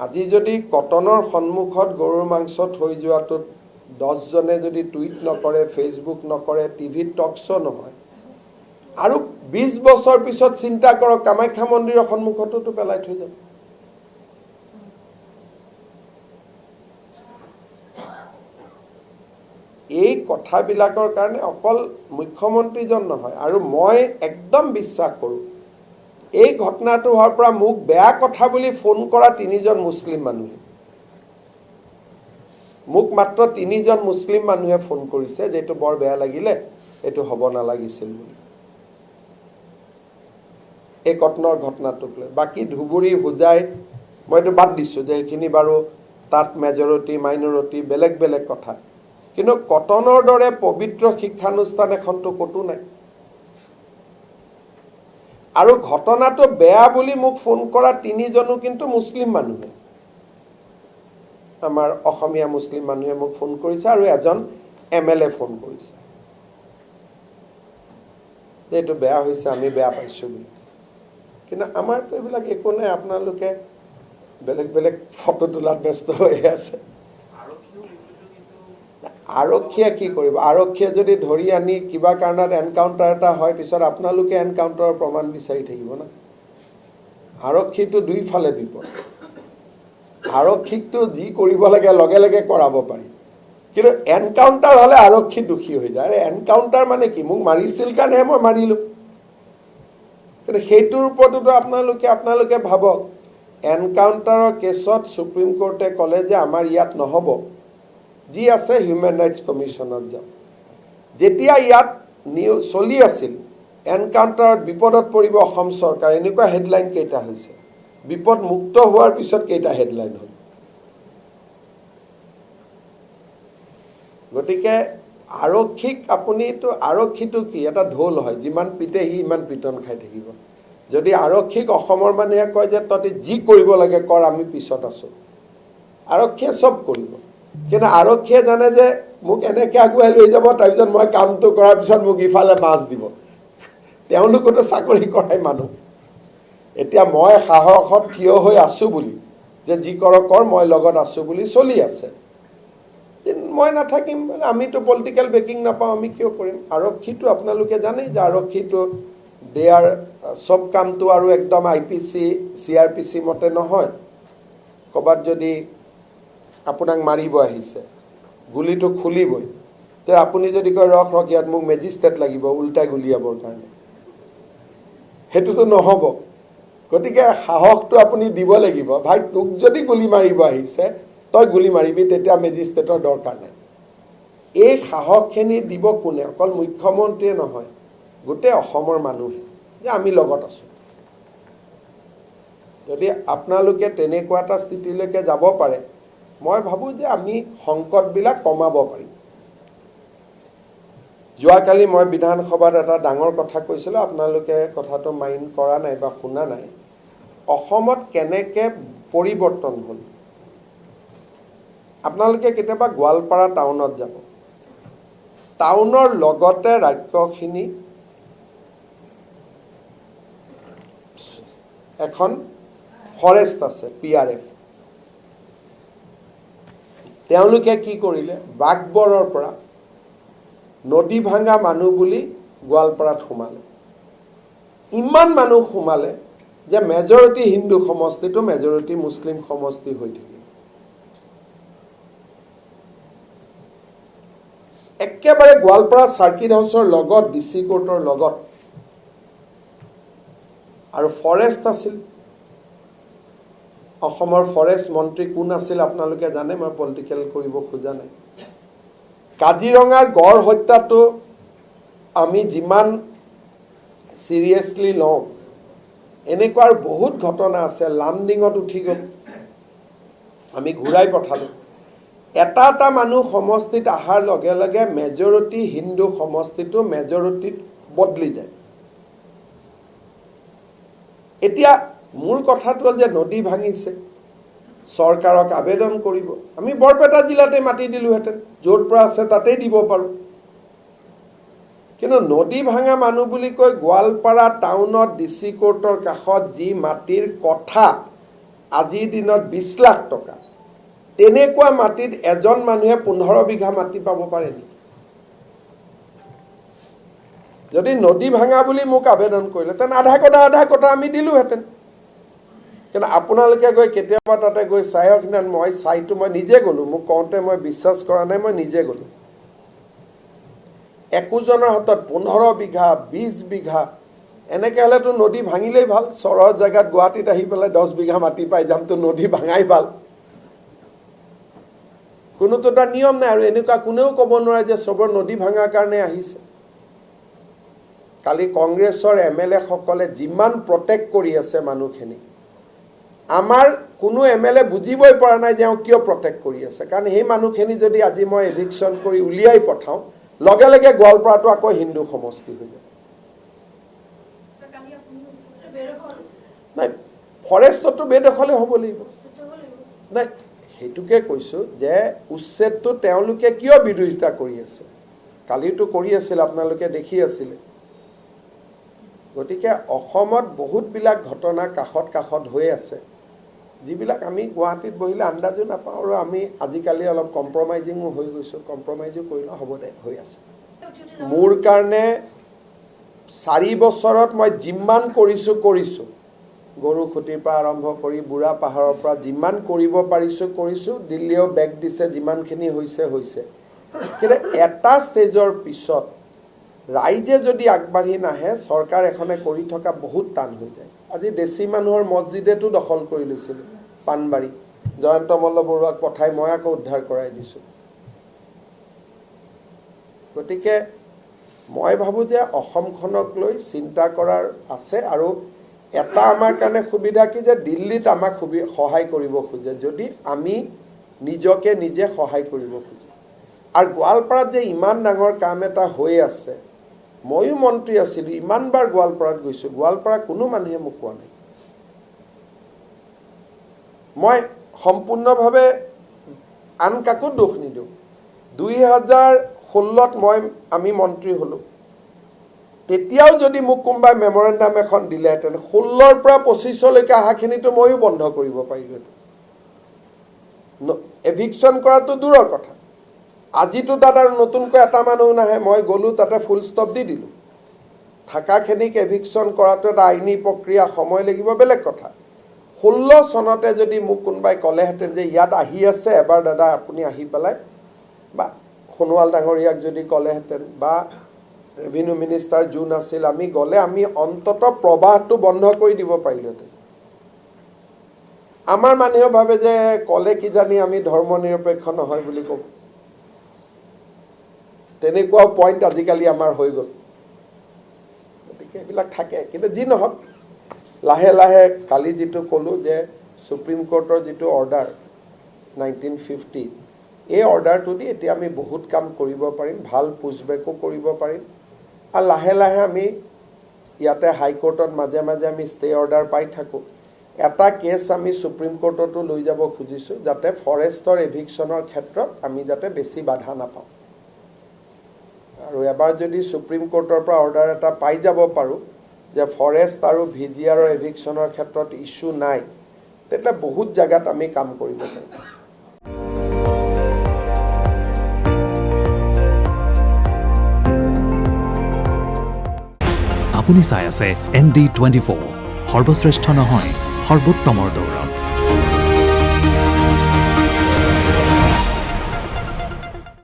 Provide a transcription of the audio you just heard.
আজি যদি কটনৰ সন্মুখত গৰুৰ মাংস থৈ যোৱাটোত 10 জনে যদি টুইট নকৰে, ফেচবুক নকৰে, টিভিত টক শ্ব' নহয়, আৰু 20 বছৰ পিছত চিন্তা কৰক কামাখ্যা মন্দিৰৰ সন্মুখতো পেলাই থৈ যাব। এই কথাবিলাকৰ কাৰণে অকল মুখ্যমন্ত্ৰীজন নহয়, আৰু মই একদম বিশ্বাস কৰোঁ এই ঘটনাটো হোৱাৰ পৰা মোক বেয়া কথা বুলি ফোন কৰা 3জন মুছলিম মানুহে, মোক মাত্ৰ 3জন মুছলিম মানুহে ফোন কৰিছে যে এইটো বৰ বেয়া লাগিলে, এইটো হ'ব নালাগিছিল বুলি, এই কটনৰ ঘটনাটোক লৈ। বাকী ধুবুৰী, হোজাই মইতো বাদ দিছোঁ যে সেইখিনি বাৰু তাত মেজৰিটি মাইনৰিটি বেলেগ বেলেগ কথা, কিন্তু কটনৰ দৰে পবিত্ৰ শিক্ষানুষ্ঠান এখনতো ক'তো নাই। আৰু ঘটনাটো বেয়া বুলি মোক ফোন কৰা 3জনো কিন্তু মুছলিম মানুহে, আমাৰ অসমীয়া মুছলিম মানুহে মোক ফোন কৰিছে, আৰু এজন MLA ফোন কৰিছে যে এইটো বেয়া হৈছে, আমি বেয়া পাইছোঁ বুলি। কিন্তু আমাৰতো এইবিলাক একো নাই, আপোনালোকে বেলেগ বেলেগ ফটো তোলাত ব্যস্ত হৈ আছে। আৰক্ষীয়ে কি কৰিব? আৰক্ষীয়ে যদি ধৰি আনি কিবা কাৰণত এনকাউণ্টাৰ এটা হয়, পিছত আপোনালোকে এনকাউণ্টাৰৰ প্ৰমাণ বিচাৰি থাকিব না। আৰক্ষীটো দুইফালে বিপদ। আৰক্ষীকটো যি কৰিব লাগে লগে লগে কৰাব পাৰি, কিন্তু এনকাউণ্টাৰ হ'লে আৰক্ষী দোষী হৈ যায়। এনকাউণ্টাৰ মানে কি? মোক মাৰিছিল কাৰণেহে মই মাৰিলোঁ, কিন্তু সেইটোৰ ওপৰতো আপোনালোকে ভাবক, এনকাউণ্টাৰৰ কেছত সুপ্ৰিম কোৰ্টে ক'লে যে আমাৰ ইয়াত নহ'ব, যি আছে হিউমেন ৰাইটছ কমিশ্যনত যাওক। যেতিয়া ইয়াত চলি আছিল এনকাউণ্টাৰত বিপদত পৰিব অসম চৰকাৰ, এনেকুৱা হেডলাইন কেইটা হৈছে, বিপদ মুক্ত হোৱাৰ পিছত কেইটা হেডলাইন হ'ল। গতিকে আৰক্ষীটো কি? এটা ঢোল হয়, যিমান পিতে সি ইমান পিটন খাই থাকিব। যদি আৰক্ষীক অসমৰ মানুহে কয় যে তহঁতি যি কৰিব লাগে কৰ, আমি পিছত আছোঁ, আৰক্ষীয়ে চব কৰিব। কিন্তু আৰক্ষীয়ে জানে যে মোক এনেকৈ আগুৱাই লৈ যাব, তাৰপিছত মই কামটো কৰাৰ পিছত মোক ইফালে মাছ দিব। তেওঁলোকতো চাকৰি কৰাই মানুহ। এতিয়া মই সাহসত থিয় হৈ আছোঁ বুলি, যে যি কৰ কৰ, মই লগত আছোঁ বুলি চলি আছে। মই নাথাকিম, আমিতো পলিটিকেল বেকিং নাপাওঁ, আমি কিয় কৰিম? আৰক্ষীটো আপোনালোকে জানেই যে আৰক্ষীটো চব কামটো আৰু একদম IPC CRPC মতে নহয়। ক'ৰবাত যদি আপোনাক মাৰিব আহিছে, গুলিটো খুলিবই, তে আপুনি যদি কয় ৰখ ৰখ ইয়াত মোক মেজিষ্ট্ৰেট লাগিব উল্টাই গুলিয়াবৰ কাৰণে, সেইটোতো নহ'ব। গতিকে সাহসটো আপুনি দিব লাগিব, ভাই তোক যদি গুলি মাৰিব আহিছে তই গুলি মাৰিবি, তেতিয়া মেজিষ্ট্ৰেটৰ দৰকাৰ নাই। এই সাহসখিনি দিব কোনে? অকল মুখ্যমন্ত্ৰীয়ে নহয়, গোটেই অসমৰ মানুহে, যে আমি লগত আছোঁ। যদি আপোনালোকে তেনেকুৱা এটা স্থিতিলৈকে যাব পাৰে, মই ভাবোঁ যে আমি সংকটবিলাক কমাব পাৰিম। যোৱাকালি মই বিধানসভাত এটা ডাঙৰ কথা কৈছিলোঁ, আপোনালোকে কথাটো মাইণ্ড কৰা নাই বা শুনা নাই। অসমত কেনেকৈ পৰিৱৰ্তন হ'ল, আপোনালোকে কেতিয়াবা গোৱালপাৰা টাউনত যাব, টাউনৰ লগতে ৰাজ্যখিনি এখন ফৰেষ্ট আছে, PRF। তেওঁলোকে কি কৰিলে, বাঘবৰৰ পৰা নদী ভাঙা মানুহ বুলি গোৱালপাৰাত সোমালে। ইমান মানুহ সোমালে যে মেজৰিটি হিন্দু সমষ্টিটো মেজৰিটি মুছলিম সমষ্টি হৈ থাকিল। একেবাৰে গোৱালপাৰা চাৰ্কিট হাউচৰ লগত, DC কোৰ্টৰ লগত, আৰু ফৰেষ্ট আছিল। অসমৰ ফৰেষ্ট মন্ত্ৰী কোন আছিল আপোনালোকে জানে, মই পলিটিকেল কৰিব খোজা নাই। কাজিৰঙাৰ গড় হত্যাটো আমি যিমান চিৰিয়াছলি লওঁ, এনেকুৱা আৰু বহুত ঘটনা আছে। লামডিঙত উঠি গ'ল, আমি ঘূৰাই পঠালোঁ। এটা এটা মানুহ সমষ্টিত অহাৰ লগে লগে মেজৰিটি হিন্দু সমষ্টিটো মেজৰিটিত বদলি যায়। এতিয়া মোৰ কথাটো হ'ল যে নদী ভাঙিছে, চৰকাৰক আবেদন কৰিব। আমি বৰপেটা জিলাতে মাতি দিলোহেঁতেন, য'ৰ পৰা আছে তাতেই দিব পাৰোঁ। কিন্তু নদী ভাঙা মানুহ বুলি কৈ গোৱালপাৰা টাউনত DC কোৰ্টৰ কাষত যি মাটিৰ কথা আজিৰ দিনত 20 লাখ টকা তেনেকুৱা মাটিত এজন মানুহে 15 বিঘা মাটি পাব পাৰে নেকি? যদি নদী ভাঙা বুলি মোক আবেদন কৰিলে তেন আধা কটা আমি দিলোহেঁতেন। কিন্তু আপোনালোকে গৈ কেতিয়াবা তাতে গৈ চায়ক না, মই চাইটো মই নিজে গ'লো, মোক কওঁতে মই বিশ্বাস কৰা নাই, মই নিজে গ'লো। একোজনৰ হাতত 15 বিঘা 20 বিঘা এনেকৈ হ'লেতো নদী ভাঙিলেই ভাল। চৰৰ জেগাত গুৱাহাটীত আহি পেলাই 10 বিঘা মাটি পাই যামতো, নদী ভাঙাই ভাল। কোনোতো এটা নিয়ম নাই, আৰু এনেকুৱা কোনেও ক'ব নোৱাৰে যে চবৰ নদী ভাঙাৰ কাৰণে আহিছে। কালি কংগ্ৰেছৰ MLA সকলে যিমান প্ৰটেক্ট কৰি আছে মানুহখিনি, আমাৰ কোনো MLA বুজিবই পৰা নাই যে কিয় প্ৰটেক্ট কৰি আছে। কাৰণ সেই মানুহখিনি যদি আজি মই এভিকশ্যন কৰি উলিয়াই পঠাওঁ, লগে লগে গোৱালপাৰাটো আকৌ হিন্দু সমষ্টি হৈ যাব। নাই, ফৰেষ্টতো বেদখলে হ'ব লাগিব। নাই, সেইটোকে কৈছোঁ যে উচ্ছেদটো তেওঁলোকে কিয় বিৰোধিতা কৰি আছে। কালিতো কৰি আছিল, আপোনালোকে দেখি আছিলে। গতিকে অসমত বহুতবিলাক ঘটনা কাষত হৈ আছে, যিবিলাক আমি গুৱাহাটীত বহিলে আন্দাজো নাপাওঁ, আৰু আমি আজিকালি অলপ কম্প্ৰমাইজিঙো হৈ গৈছোঁ। কম্প্ৰমাইজো কৰিলে হ'ব দে, হৈ আছে। মোৰ কাৰণে 4 বছৰত মই যিমান কৰিছোঁ গৰুখুটিৰ পৰা আৰম্ভ কৰি বুঢ়া পাহাৰৰ পৰা যিমান কৰিব কৰিছোঁ। দিল্লীয়েও বেগ দিছে, যিমানখিনি হৈছে। কিন্তু এটা ষ্টেজৰ পিছত ৰাইজে যদি আগবাঢ়ি নাহে, চৰকাৰ এখনে কৰি থকা বহুত টান হৈ যায়। আজি দেশী মানুহৰ মছজিদেতো দখল কৰি লৈছিল পাণবাৰী, জয়ন্ত মল্ল বৰুৱাক পঠাই মই আকৌ উদ্ধাৰ কৰাই দিছোঁ। গতিকে মই ভাবোঁ যে অসমখনক লৈ চিন্তা কৰাৰ আছে। আৰু এটা আমাৰ কাৰণে সুবিধা কি যে দিল্লীত আমাক সহায় কৰিব খোজে, যদি আমি নিজকে নিজে সহায় কৰিব খোজো। আৰু গোৱালপাৰাত যে ইমান ডাঙৰ কাম এটা হৈ আছে, ময়ো মন্ত্ৰী আছিলোঁ, ইমানবাৰ গোৱালপাৰাত গৈছোঁ, গোৱালপাৰা কোনো মানুহে মোক কোৱা নাই। মই সম্পূৰ্ণভাৱে আন কাকো দোষ নিদিওঁ। 2016ত আমি মন্ত্ৰী হ'লোঁ, তেতিয়াও যদি মোক কোনোবাই মেমৰেণ্ডাম এখন দিলেহেঁতেন, 16ৰ পৰা 25লৈকে অহাখিনিতো ময়ো বন্ধ কৰিব পাৰিলোহেঁতেন। এভিকশ্যন কৰাটো দূৰৰ কথা, আজিতো তাত আৰু নতুনকৈ এটা মানুহ নাহে। মই গ'লোঁ, তাতে ফুল ষ্টপ দি দিলোঁ। থাকাখিনিক এভিকশ্যন কৰাটো এটা আইনী প্ৰক্ৰিয়া, সময় লাগিব, বেলেগ কথা। 16 চনতে যদি মোক কোনোবাই ক'লেহেঁতেন যে ইয়াত আহি আছে, এবাৰ দাদা আপুনি আহি পেলাই, বা সোণোৱাল ডাঙৰীয়াক যদি ক'লেহেঁতেন, বা ৰেভিনিউ মিনিষ্টাৰ যোন আছিল, আমি গ'লে আমি অন্ততঃ প্ৰবাহটো বন্ধ কৰি দিব পাৰিলোহেঁতেন। আমাৰ মানুহে ভাবে যে ক'লে কিজানি আমি ধৰ্ম নিৰপেক্ষ নহয় বুলি ক'ব। তেনেকুৱাও পইণ্ট আজিকালি আমাৰ হৈ গ'ল। গতিকে এইবিলাক থাকে। কিন্তু যি নহওক, লাহে লাহে কালি যিটো ক'লোঁ যে সুপ্ৰিম কোৰ্টৰ যিটো অৰ্ডাৰ 1950, এই অৰ্ডাৰটো দি এতিয়া আমি বহুত কাম কৰিব পাৰিম, ভাল পুছবেকো কৰিব পাৰিম। আৰু লাহে লাহে আমি ইয়াতে হাইকোৰ্টত মাজে মাজে আমি ষ্টে অৰ্ডাৰ পাই থাকোঁ। এটা কেছ আমি সুপ্ৰিম কোৰ্টতো লৈ যাব খুজিছোঁ, যাতে ফৰেষ্টৰ এভিকশ্যনৰ ক্ষেত্ৰত আমি যাতে বেছি বাধা নাপাওঁ। আৰু এবাৰ যদি সুপ্ৰিম কোৰ্টৰ পৰা অৰ্ডাৰ এটা পাই যাব পাৰোঁ যে ফৰেষ্ট আৰু VGRৰ এভিকশ্যনৰ ক্ষেত্ৰত ইছ্যু নাই, তেতিয়া বহুত জেগাত আমি কাম কৰিব পাৰিম। আপুনি চাই আছে ND24, সৰ্বশ্ৰেষ্ঠ নহয়, সৰ্বোত্তমৰ দৌৰ।